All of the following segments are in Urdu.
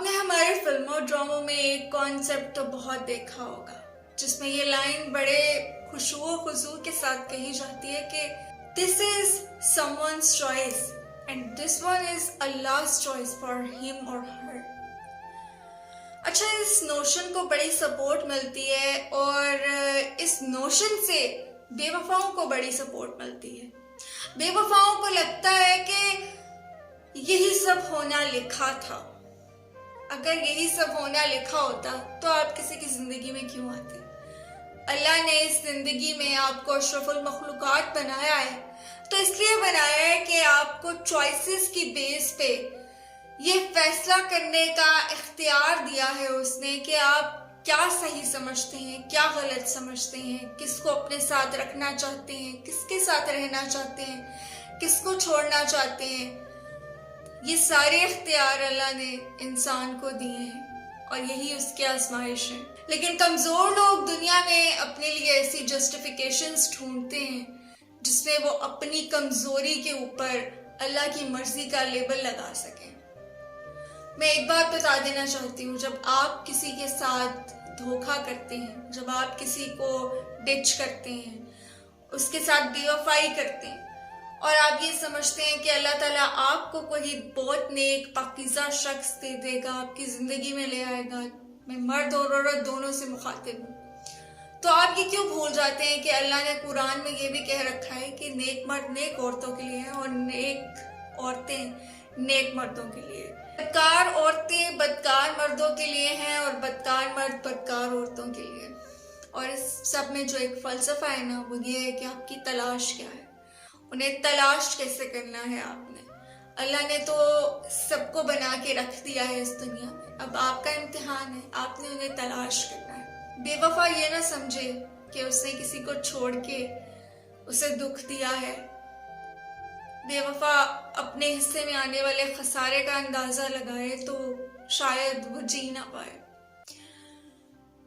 آپ نے ہمارے فلموں ڈراموں میں ایک کانسیپٹ تو بہت دیکھا ہوگا جس میں یہ لائن بڑے خشوع و خضوع کے ساتھ کہی جاتی ہے کہ this is someone's choice and this one is Allah's choice for him or her. اچھا، اس نوشن کو بڑی سپورٹ ملتی ہے اور اس نوشن سے بے وفاؤں کو بڑی سپورٹ ملتی ہے. بے وفاؤں کو لگتا ہے کہ یہی سب ہونا لکھا تھا. اگر یہی سب ہونا لکھا ہوتا تو آپ کسی کی زندگی میں کیوں آتے؟ اللہ نے اس زندگی میں آپ کو اشرف المخلوقات بنایا ہے تو اس لیے بنایا ہے کہ آپ کو چوائسز کی بیس پہ یہ فیصلہ کرنے کا اختیار دیا ہے اس نے کہ آپ کیا صحیح سمجھتے ہیں، کیا غلط سمجھتے ہیں، کس کو اپنے ساتھ رکھنا چاہتے ہیں، کس کے ساتھ رہنا چاہتے ہیں، کس کو چھوڑنا چاہتے ہیں. یہ سارے اختیار اللہ نے انسان کو دیے ہیں اور یہی اس کی آزمائش ہے. لیکن کمزور لوگ دنیا میں اپنے لیے ایسی جسٹیفیکیشنز ڈھونڈتے ہیں جس میں وہ اپنی کمزوری کے اوپر اللہ کی مرضی کا لیبل لگا سکیں. میں ایک بات بتا دینا چاہتی ہوں، جب آپ کسی کے ساتھ دھوکا کرتے ہیں، جب آپ کسی کو ڈچ کرتے ہیں، اس کے ساتھ بے وفائی کرتے ہیں اور آپ یہ سمجھتے ہیں کہ اللہ تعالیٰ آپ کو کوئی بہت نیک پاکیزہ شخص دے دے گا، آپ کی زندگی میں لے آئے گا، میں مرد اور عورت دونوں سے مخاطب ہوں، تو آپ یہ کیوں بھول جاتے ہیں کہ اللہ نے قرآن میں یہ بھی کہہ رکھا ہے کہ نیک مرد نیک عورتوں کے لیے ہیں اور نیک عورتیں نیک مردوں کے لیے. بدکار عورتیں بدکار مردوں کے لیے ہیں اور بدکار مرد بدکار عورتوں کے لیے. اور اس سب میں جو ایک فلسفہ ہے نا، وہ یہ ہے کہ آپ کی تلاش کیا ہے، انہیں تلاش کیسے کرنا ہے. آپ نے، اللہ نے تو سب کو بنا کے رکھ دیا ہے اس دنیا میں، اب آپ کا امتحان ہے، آپ نے انہیں تلاش کرنا ہے. بے وفا یہ نہ سمجھے کہ اس نے کسی کو چھوڑ کے اسے دکھ دیا ہے. بے وفا اپنے حصے میں آنے والے خسارے کا اندازہ لگائے تو شاید وہ جی نہ پائے،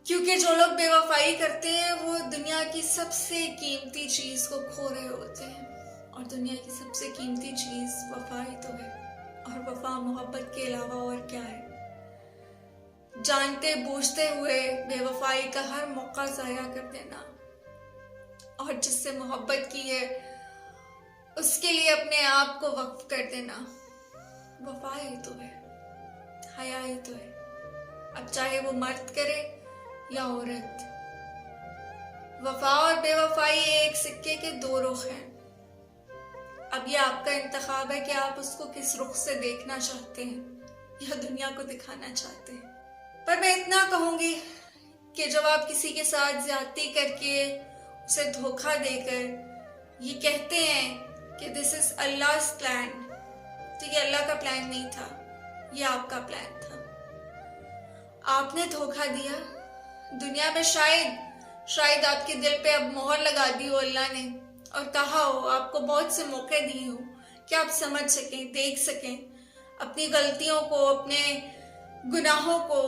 کیونکہ جو لوگ بے وفائی کرتے ہیں وہ دنیا کی سب سے قیمتی چیز کو کھو رہے ہوتے ہیں، اور دنیا کی سب سے قیمتی چیز وفا ہی تو ہے. اور وفا محبت کے علاوہ اور کیا ہے؟ جانتے بوجھتے ہوئے بے وفائی کا ہر موقع ضائع کر دینا اور جس سے محبت کی ہے اس کے لیے اپنے آپ کو وقف کر دینا، وفا ہی تو ہے، حیا ہی تو ہے. اب چاہے وہ مرد کرے یا عورت، وفا اور بے وفائی ایک سکے کے دو رخ ہیں. اب یہ آپ کا انتخاب ہے کہ آپ اس کو کس رخ سے دیکھنا چاہتے ہیں یا دنیا کو دکھانا چاہتے ہیں. پر میں اتنا کہوں گی کہ جب آپ کسی کے ساتھ زیادتی کر کے اسے دھوکہ دے کر یہ کہتے ہیں کہ دس از Allah's پلان، تو یہ اللہ کا پلان نہیں تھا، یہ آپ کا پلان تھا. آپ نے دھوکہ دیا. دنیا میں شاید آپ کے دل پہ اب مہر لگا دی ہو اللہ نے اور کہا ہو، آپ کو بہت سے موقع دیے ہو کہ آپ سمجھ سکیں، دیکھ سکیں، اپنی غلطیوں کو، اپنے گناہوں کو،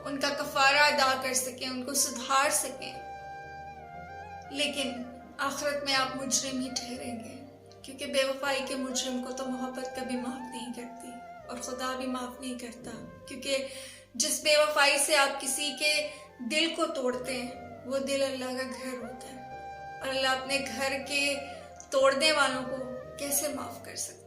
ان کا کفارہ ادا کر سکیں، ان کو سدھار سکیں. لیکن آخرت میں آپ مجرم ہی ٹھہریں گے، کیونکہ بے وفائی کے مجرم کو تو محبت کبھی معاف نہیں کرتی اور خدا بھی معاف نہیں کرتا. کیونکہ جس بے وفائی سے آپ کسی کے دل کو توڑتے ہیں وہ دل اللہ کا گھر ہوتا ہے، اور اللہ اپنے گھر کے توڑنے والوں کو کیسے معاف کر سکتا ہے؟